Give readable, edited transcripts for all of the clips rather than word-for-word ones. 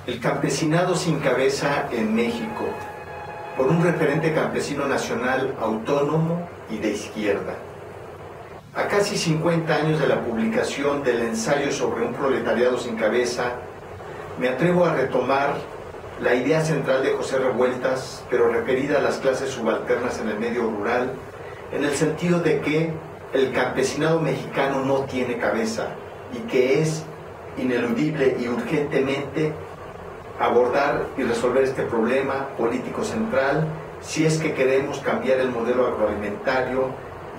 El campesinado sin cabeza en México, por un referente campesino nacional autónomo y de izquierda. A casi 50 años de la publicación del ensayo sobre un proletariado sin cabeza, me atrevo a retomar la idea central de José Revueltas, pero referida a las clases subalternas en el medio rural, en el sentido de que el campesinado mexicano no tiene cabeza y que es ineludible y urgentemente abordar y resolver este problema político central si es que queremos cambiar el modelo agroalimentario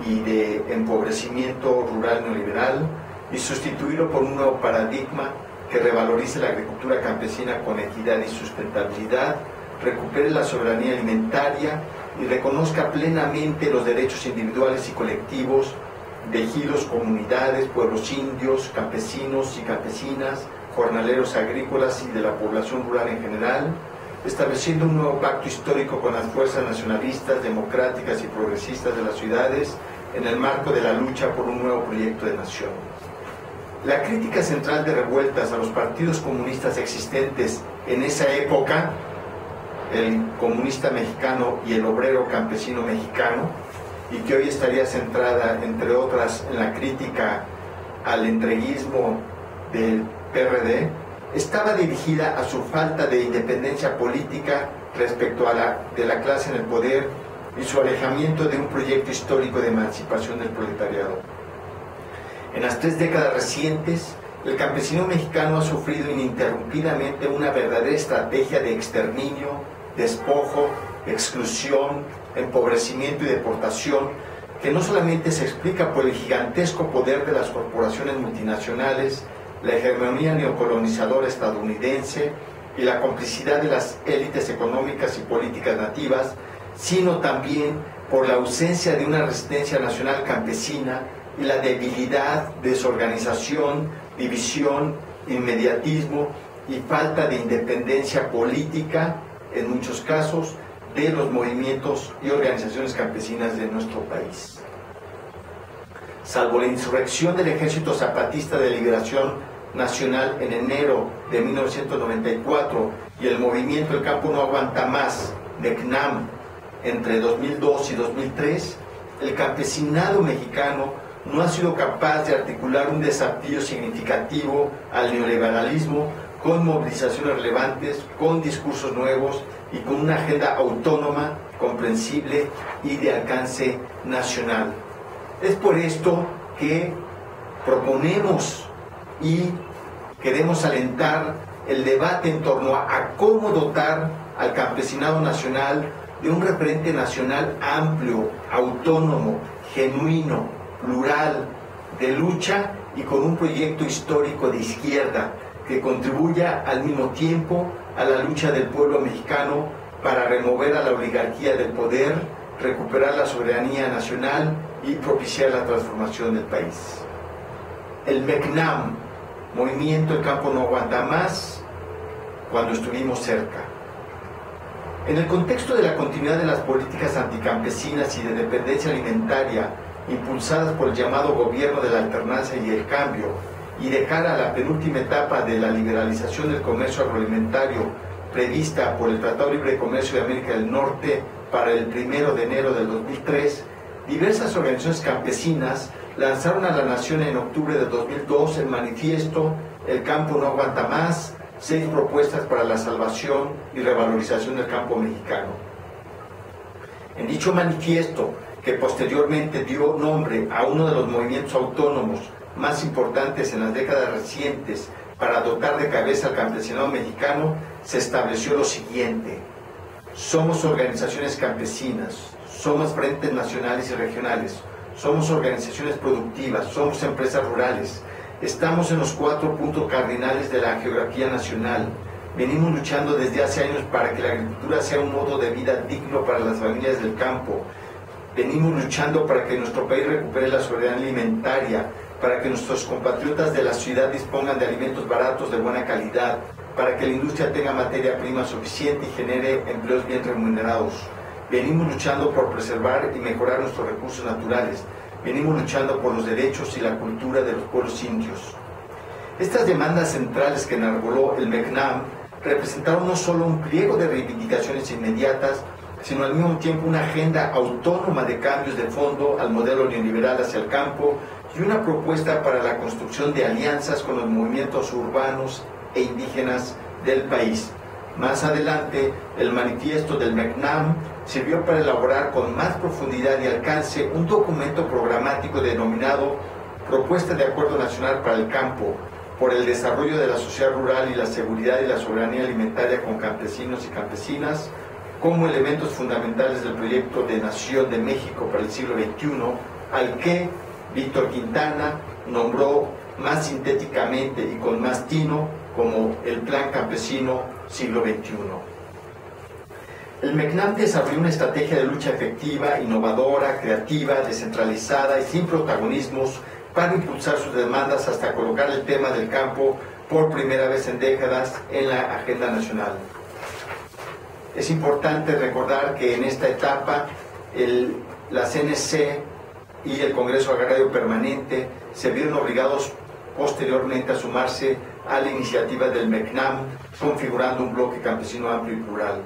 y de empobrecimiento rural neoliberal y sustituirlo por un nuevo paradigma que revalorice la agricultura campesina con equidad y sustentabilidad, recupere la soberanía alimentaria y reconozca plenamente los derechos individuales y colectivos de ejidos, comunidades, pueblos indios, campesinos y campesinas, jornaleros agrícolas y de la población rural en general, estableciendo un nuevo pacto histórico con las fuerzas nacionalistas, democráticas y progresistas de las ciudades en el marco de la lucha por un nuevo proyecto de nación. La crítica central de Revueltas a los partidos comunistas existentes en esa época, el comunista mexicano y el obrero campesino mexicano, y que hoy estaría centrada, entre otras, en la crítica al entreguismo del PRD, estaba dirigida a su falta de independencia política respecto a la clase en el poder y su alejamiento de un proyecto histórico de emancipación del proletariado. En las 3 décadas recientes, el campesino mexicano ha sufrido ininterrumpidamente una verdadera estrategia de exterminio, despojo, exclusión, empobrecimiento y deportación, que no solamente se explica por el gigantesco poder de las corporaciones multinacionales, la hegemonía neocolonizadora estadounidense y la complicidad de las élites económicas y políticas nativas, sino también por la ausencia de una resistencia nacional campesina y la debilidad, desorganización, división, inmediatismo y falta de independencia política, en muchos casos, de los movimientos y organizaciones campesinas de nuestro país. Salvo la insurrección del Ejército Zapatista de Liberación Nacional en enero de 1994 y el movimiento El Campo No Aguanta Más, MECNAM, entre 2002 y 2003, el campesinado mexicano no ha sido capaz de articular un desafío significativo al neoliberalismo con movilizaciones relevantes, con discursos nuevos y con una agenda autónoma, comprensible y de alcance nacional. Es por esto que proponemos y queremos alentar el debate en torno a cómo dotar al campesinado nacional de un referente nacional amplio, autónomo, genuino, plural, de lucha y con un proyecto histórico de izquierda que contribuya al mismo tiempo a la lucha del pueblo mexicano para remover a la oligarquía del poder, recuperar la soberanía nacional y propiciar la transformación del país. El MECNAM, Movimiento El Campo No Aguanta Más, cuando estuvimos cerca. En el contexto de la continuidad de las políticas anticampesinas y de dependencia alimentaria impulsadas por el llamado gobierno de la alternancia y el cambio, y de cara a la penúltima etapa de la liberalización del comercio agroalimentario prevista por el Tratado de Libre Comercio de América del Norte para el 1 de enero del 2003, diversas organizaciones campesinas lanzaron a la nación en octubre de 2002 el manifiesto El Campo No Aguanta Más, 6 propuestas para la salvación y revalorización del campo mexicano. En dicho manifiesto, que posteriormente dio nombre a uno de los movimientos autónomos más importantes en las décadas recientes para dotar de cabeza al campesinado mexicano, se estableció lo siguiente: somos organizaciones campesinas, somos frentes nacionales y regionales, somos organizaciones productivas, somos empresas rurales, estamos en los 4 puntos cardinales de la geografía nacional, venimos luchando desde hace años para que la agricultura sea un modo de vida digno para las familias del campo, venimos luchando para que nuestro país recupere la soberanía alimentaria, para que nuestros compatriotas de la ciudad dispongan de alimentos baratos de buena calidad, para que la industria tenga materia prima suficiente y genere empleos bien remunerados. Venimos luchando por preservar y mejorar nuestros recursos naturales. Venimos luchando por los derechos y la cultura de los pueblos indios. Estas demandas centrales que enarboló el MECNAM representaron no solo un pliego de reivindicaciones inmediatas, sino al mismo tiempo una agenda autónoma de cambios de fondo al modelo neoliberal hacia el campo y una propuesta para la construcción de alianzas con los movimientos urbanos e indígenas del país. Más adelante, el manifiesto del MECNAM sirvió para elaborar con más profundidad y alcance un documento programático denominado Propuesta de Acuerdo Nacional para el Campo, por el desarrollo de la sociedad rural y la seguridad y la soberanía alimentaria con campesinos y campesinas, como elementos fundamentales del proyecto de Nación de México para el siglo XXI, al que Víctor Quintana nombró más sintéticamente y con más tino como el Plan Campesino Siglo XXI. El MECNAM desarrolló una estrategia de lucha efectiva, innovadora, creativa, descentralizada y sin protagonismos para impulsar sus demandas hasta colocar el tema del campo por primera vez en décadas en la agenda nacional. Es importante recordar que en esta etapa la CNC y el Congreso Agrario Permanente se vieron obligados posteriormente a sumarse a la iniciativa del MECNAM, configurando un bloque campesino amplio y plural.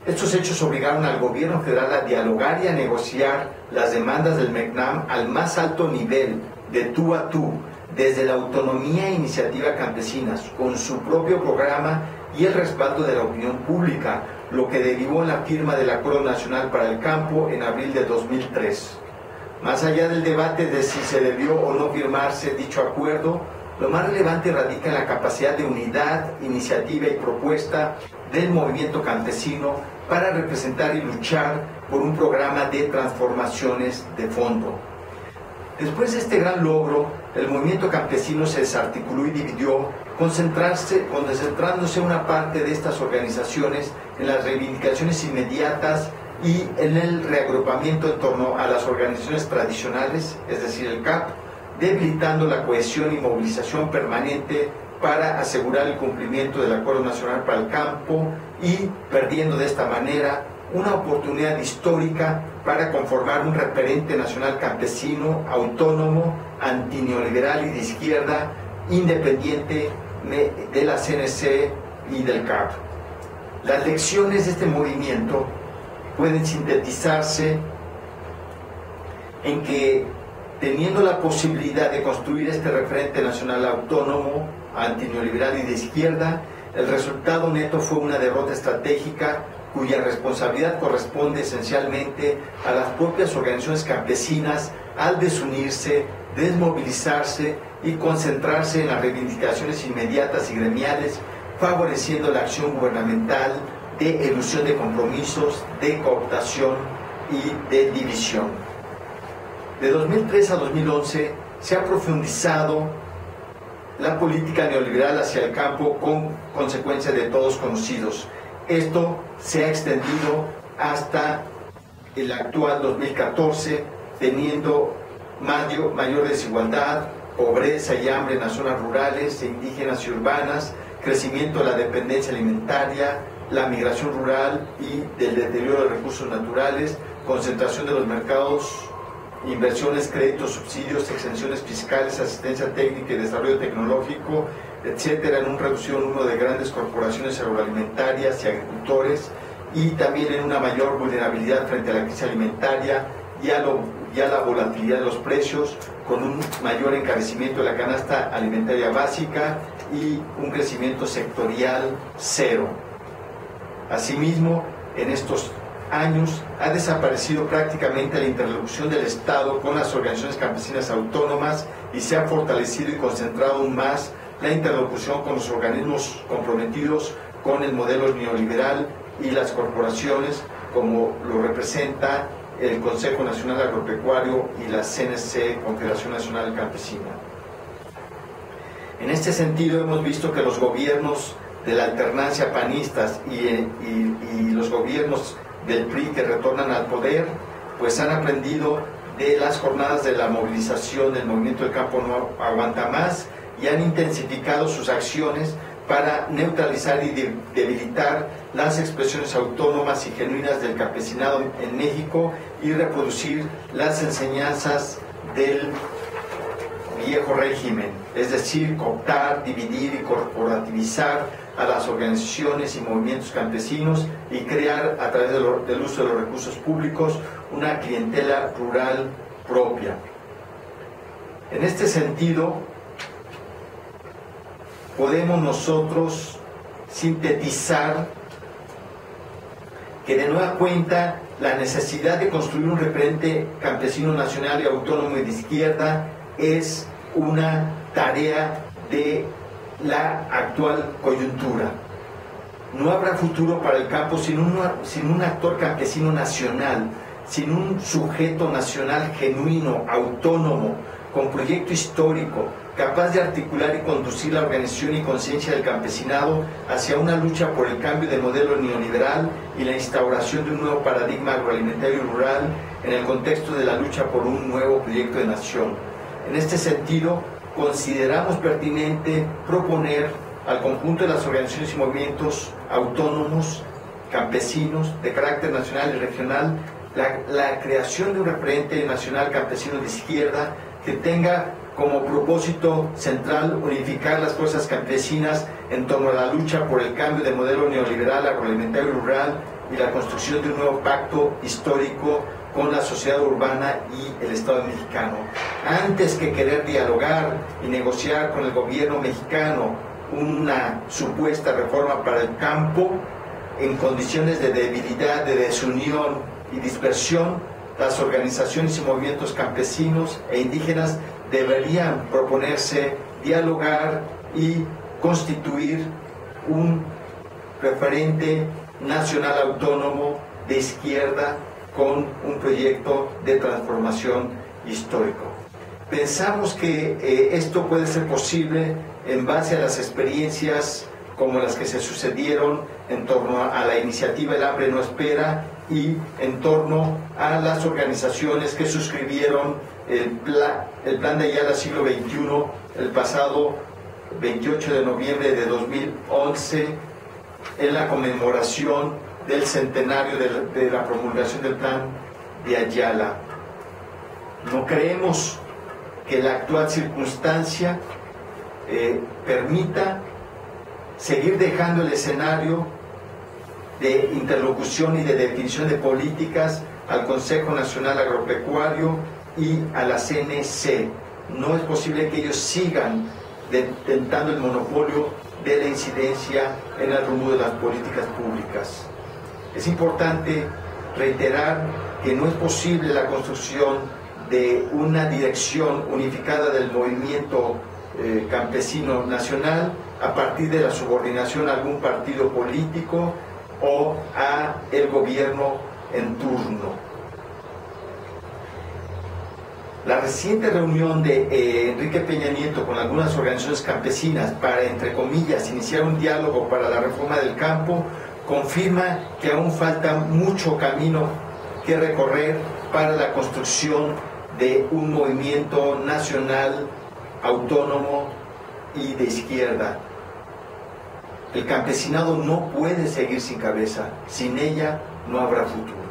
Estos hechos obligaron al gobierno federal a dialogar y a negociar las demandas del MECNAM al más alto nivel, de tú a tú, desde la autonomía e iniciativa campesinas, con su propio programa y el respaldo de la opinión pública, lo que derivó en la firma del Acuerdo Nacional para el Campo en abril de 2003. Más allá del debate de si se debió o no firmarse dicho acuerdo, lo más relevante radica en la capacidad de unidad, iniciativa y propuesta del movimiento campesino para representar y luchar por un programa de transformaciones de fondo. Después de este gran logro, el movimiento campesino se desarticuló y dividió, concentrándose una parte de estas organizaciones en las reivindicaciones inmediatas y en el reagrupamiento en torno a las organizaciones tradicionales, es decir, el CAP, debilitando la cohesión y movilización permanente para asegurar el cumplimiento del Acuerdo Nacional para el Campo y perdiendo de esta manera una oportunidad histórica para conformar un referente nacional campesino, autónomo, antineoliberal y de izquierda, independiente de la CNC y del CAP. Las lecciones de este movimiento pueden sintetizarse en que, teniendo la posibilidad de construir este referente nacional autónomo, antineoliberal y de izquierda, el resultado neto fue una derrota estratégica cuya responsabilidad corresponde esencialmente a las propias organizaciones campesinas al desunirse, desmovilizarse y concentrarse en las reivindicaciones inmediatas y gremiales, favoreciendo la acción gubernamental de elusión de compromisos, de cooptación y de división. De 2003 a 2011 se ha profundizado la política neoliberal hacia el campo con consecuencias de todos conocidos. Esto se ha extendido hasta el actual 2014, teniendo mayor desigualdad, pobreza y hambre en las zonas rurales, indígenas y urbanas, crecimiento de la dependencia alimentaria, la migración rural y del deterioro de recursos naturales, concentración de los mercados, inversiones, créditos, subsidios, exenciones fiscales, asistencia técnica y desarrollo tecnológico, etcétera, en un reducido número de grandes corporaciones agroalimentarias y agricultores, y también en una mayor vulnerabilidad frente a la crisis alimentaria y a la volatilidad de los precios, con un mayor encarecimiento de la canasta alimentaria básica y un crecimiento sectorial cero. Asimismo, en estos años ha desaparecido prácticamente la interlocución del Estado con las organizaciones campesinas autónomas y se ha fortalecido y concentrado aún más la interlocución con los organismos comprometidos con el modelo neoliberal y las corporaciones, como lo representa el Consejo Nacional Agropecuario y la CNC, Confederación Nacional Campesina. En este sentido, hemos visto que los gobiernos de la alternancia panistas y los gobiernos del PRI que retornan al poder, pues han aprendido de las jornadas de la movilización del movimiento del campo no aguanta más y han intensificado sus acciones para neutralizar y debilitar las expresiones autónomas y genuinas del campesinado en México y reproducir las enseñanzas del viejo régimen, es decir, cooptar, dividir y corporativizar a las organizaciones y movimientos campesinos y crear, a través del uso de los recursos públicos, una clientela rural propia. En este sentido, podemos nosotros sintetizar que de nueva cuenta la necesidad de construir un referente campesino nacional y autónomo y de izquierda es una tarea de la actual coyuntura. No habrá futuro para el campo sin un actor campesino nacional, sin un sujeto nacional genuino, autónomo, con proyecto histórico, capaz de articular y conducir la organización y conciencia del campesinado hacia una lucha por el cambio de modelo neoliberal y la instauración de un nuevo paradigma agroalimentario y rural en el contexto de la lucha por un nuevo proyecto de nación. En este sentido, consideramos pertinente proponer al conjunto de las organizaciones y movimientos autónomos, campesinos, de carácter nacional y regional, la creación de un referente nacional campesino de izquierda que tenga como propósito central unificar las fuerzas campesinas en torno a la lucha por el cambio de modelo neoliberal, agroalimentario y rural y la construcción de un nuevo pacto histórico con la sociedad urbana y el Estado mexicano. Antes que querer dialogar y negociar con el gobierno mexicano una supuesta reforma para el campo, en condiciones de debilidad, de desunión y dispersión, las organizaciones y movimientos campesinos e indígenas deberían proponerse dialogar y constituir un referente nacional autónomo de izquierda con un proyecto de transformación histórico. Pensamos que esto puede ser posible en base a las experiencias como las que se sucedieron en torno a la iniciativa El Hambre No Espera y en torno a las organizaciones que suscribieron el Plan de Ayala Siglo XXI el pasado 28 de noviembre de 2011 en la conmemoración del centenario de la promulgación del Plan de Ayala. No creemos que la actual circunstancia permita seguir dejando el escenario de interlocución y de definición de políticas al Consejo Nacional Agropecuario y a la CNC. No es posible que ellos sigan detentando el monopolio de la incidencia en el rumbo de las políticas públicas. Es importante reiterar que no es posible la construcción de una dirección unificada del movimiento campesino nacional a partir de la subordinación a algún partido político o a el gobierno en turno. La reciente reunión de Enrique Peña Nieto con algunas organizaciones campesinas para, entre comillas, iniciar un diálogo para la reforma del campo, confirma que aún falta mucho camino que recorrer para la construcción de un movimiento nacional, autónomo y de izquierda. El campesinado no puede seguir sin cabeza, sin ella no habrá futuro.